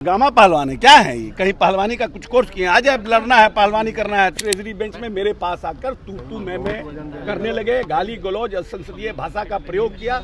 Gamma पहलवान है, क्या है ये? कहीं पहलवानी का कुछ कोर्स किए? आज अब लड़ना है, पहलवानी करना है, ट्रेजरी बेंच में मेरे पास आकर तू मैं करने लगे, गाली गलौज असंसदीय भाषा का प्रयोग किया,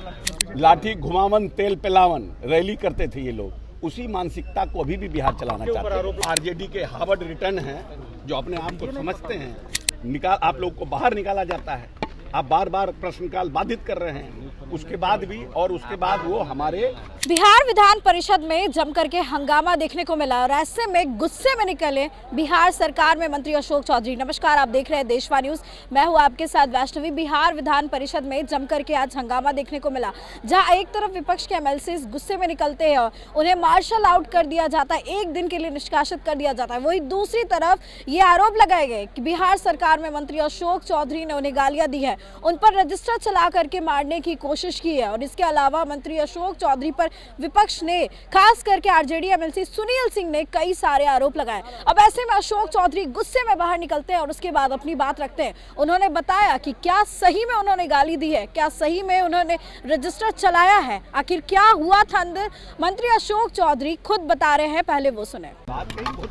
लाठी घुमावन तेल पिलावन रैली करते थे ये लोग। उसी मानसिकता को अभी भी बिहार चलाना चाहते हैं। आरजेडी के हार्वर्ड रिटर्न हैं, जो अपने आप को समझते हैं, आप लोग को बाहर निकाला जाता है। आप बार बार प्रश्नकाल बाधित कर रहे हैं, उसके बाद भी, और उसके बाद वो हमारे बिहार विधान परिषद में जमकर के हंगामा देखने को मिला और ऐसे में गुस्से में निकले बिहार सरकार में मंत्री अशोक चौधरी। नमस्कार, आप देख रहे हैं देशवा न्यूज, मैं हूं आपके साथ वैष्णवी। बिहार विधान परिषद में जमकर के आज हंगामा देखने को मिला, जहां एक तरफ विपक्ष के एमएलसी गुस्से में निकलते हैं, उन्हें मार्शल आउट कर दिया जाता है, एक दिन के लिए निष्कासित कर दिया जाता है। वही दूसरी तरफ ये आरोप लगाए गए कि बिहार सरकार में मंत्री अशोक चौधरी ने उन्हें गालियां दी है, उन पर रजिस्टर चला करके मारने की कोशिश की है। और इसके अलावा मंत्री अशोक चौधरी पर विपक्ष ने, खास करके आरजेडी एमएलसी सुनील सिंह ने कई सारे आरोप लगाए। अब ऐसे में अशोक चौधरी गुस्से में बाहर निकलते हैं और उसके बाद अपनी बात रखते हैं। उन्होंने बताया कि क्या सही में उन्होंने गाली दी है, क्या सही में उन्होंने रजिस्टर चलाया है, आखिर क्या हुआ था अंदर। मंत्री अशोक चौधरी खुद बता रहे हैं, पहले वो सुने। बात कही बहुत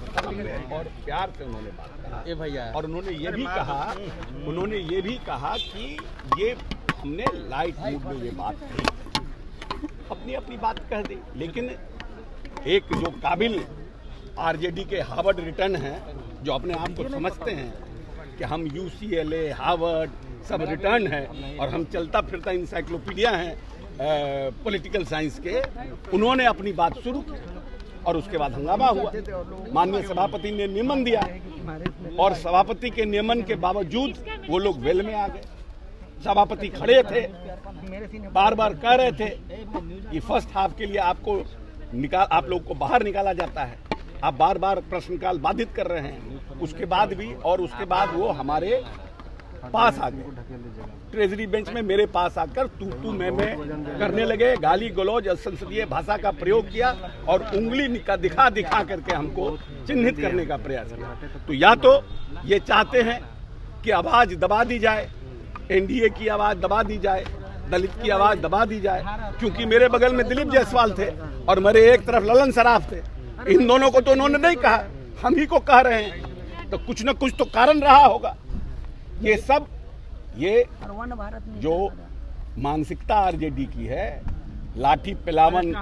और प्यार से उन्होंने बात कहा भैया, और उन्होंने ये भी कहा कि ये हमने लाइट मूड में ये बात कही, अपनी बात कह दी। लेकिन एक जो काबिल आरजेडी के हार्वर्ड रिटर्न हैं, जो अपने आप को समझते हैं कि हम यूसीएलए हार्वर्ड सब रिटर्न है और हम चलता फिरता इंसाइक्लोपीडिया हैं पॉलिटिकल साइंस के, उन्होंने अपनी बात शुरू की और उसके बाद हंगामा हुआ। माननीय सभापति ने नियमन दिया और सभापति के नियमन के बावजूद वो लोग वेल में आ गए। सभापति खड़े थे, बार बार कह रहे थे कि फर्स्ट हाफ के लिए आप लोग को बाहर निकाला जाता है। आप बार बार प्रश्नकाल बाधित कर रहे हैं, उसके बाद भी, और उसके बाद वो हमारे पास आ गए, ट्रेजरी बेंच में मेरे पास आकर तू मैं करने लगे, गाली गलौज असंसदीय भाषा का प्रयोग किया और उंगली दिखा करके हमको चिन्हित करने का प्रयास किया। तो या तो ये चाहते हैं कि आवाज दबा दी जाए, एनडीए की आवाज दबा दी जाए, दलित की आवाज दबा दी जाए, क्योंकि मेरे बगल में दिलीप जायसवाल थे और मेरे एक तरफ ललन सराफ थे। इन दोनों को तो उन्होंने नहीं कहा, हम ही को कह रहे हैं, तो कुछ न कुछ तो कारण रहा होगा। ये सब ये जो मानसिकता आरजेडी की है, लाठी पिलावन,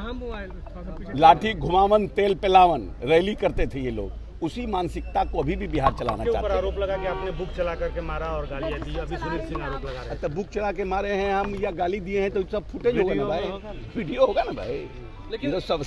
लाठी घुमावन तेल पिलावन रैली करते थे ये लोग, उसी मानसिकता को अभी भी बिहार चलाना चाहते हैं। आरोप लगा कि आपने बुक चला करके मारा और गालियां दी, अभी सुनील सिंह आरोप लगा रहे हैं। तो बुक चला के मारे हैं हम या गाली दिए हैं तो सब फुटेज होगा ना भाई, वीडियो होगा ना भाई, लेकिन तो सब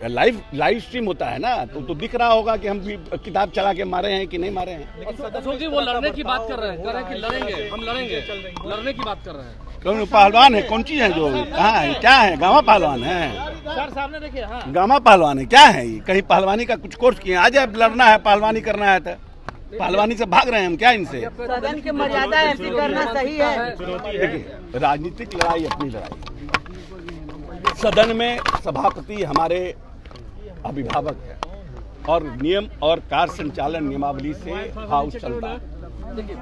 लाइव स्ट्रीम होता है ना, तो दिख रहा होगा कि हम किताब चला के मारे हैं कि नहीं मारे हैं। अशोक जी वो लड़ने की बात कर रहे हैं, कि लड़ेंगे, हम लड़ेंगे, लड़ने की बात कर रहे हैं। कौन पहलवान है? कौन चीज है जो कहाँ है? क्या है? गामा पहलवान है सर, सामने देखिए। हाँ, गामा पहलवान है, क्या है ये? कहीं पहलवानी का कुछ कोर्स किए? आज अब लड़ना है, पहलवानी करना है, तो पहलवानी से भाग रहे हैं हम क्या? इनसे सदन की मर्यादा ऐसी करना सही है। देखिए, राजनीतिक लड़ाई अपनी लड़ाई, सदन में सभापति हमारे अभिभावक है और नियम और कार्य संचालन नियमावली से हाउस चलता है,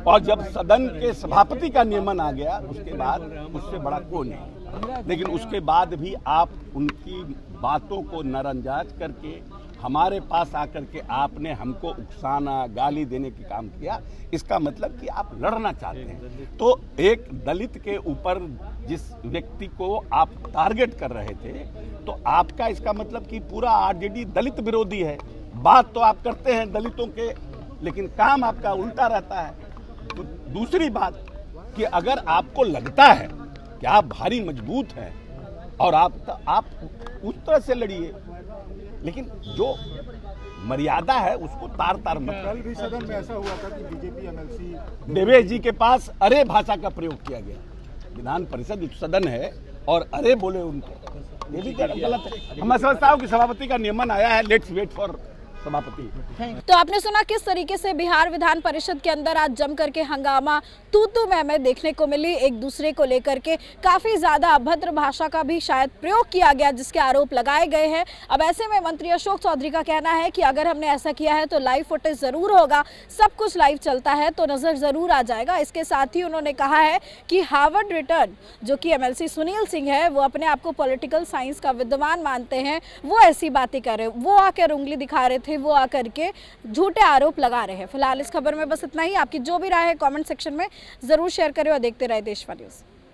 और जब सदन के सभापति का नियमन आ गया उसके बाद उससे बड़ा कोई नहीं। लेकिन उसके बाद भी आप उनकी बातों को नजरअंदाज करके हमारे पास आकर के आपने हमको उकसाना, गाली देने की काम किया, इसका मतलब कि आप लड़ना चाहते हैं। तो एक दलित के ऊपर जिस व्यक्ति को आप टारगेट कर रहे थे, तो आपका इसका मतलब कि पूरा आरजेडी दलित विरोधी है। बात तो आप करते हैं दलितों के, लेकिन काम आपका उल्टा रहता है। तो दूसरी बात कि अगर आपको लगता है कि आप भारी मजबूत हैं और आप उस तरह से लड़िए, लेकिन जो मर्यादा है उसको तार मत। कल भी सदन में ऐसा हुआ था कि बीजेपी एमएलसी देवेश जी के पास अरे भाषा का प्रयोग किया गया। विधान परिषद सदन है और अरे बोले उनको, ये भी गलत है। मैं समझता हूँ कि सभापति का नियमन आया है, लेट्स वेट फॉर सभापति। तो आपने सुना किस तरीके से बिहार विधान परिषद के अंदर आज जम करके हंगामा तू मैं देखने को मिली, एक दूसरे को लेकर के काफी ज्यादा अभद्र भाषा का भी शायद प्रयोग किया गया, जिसके आरोप लगाए गए हैं। अब ऐसे में मंत्री अशोक चौधरी का कहना है कि अगर हमने ऐसा किया है तो लाइव फुटेज जरूर होगा, सब कुछ लाइव चलता है तो नजर जरूर आ जाएगा। इसके साथ ही उन्होंने कहा है कि हार्वर्ड रिटर्न जो कि एमएलसी सुनील सिंह है, वो अपने आप को पॉलिटिकल साइंस का विद्वान मानते हैं, वो ऐसी बातें कर रहे, वो आकर उंगली दिखा रहे थे, वो आकर के झूठे आरोप लगा रहे हैं। फिलहाल इस खबर में बस इतना ही। आपकी जो भी राय है कमेंट सेक्शन में जरूर शेयर करें और देखते रहे देशवा न्यूज़।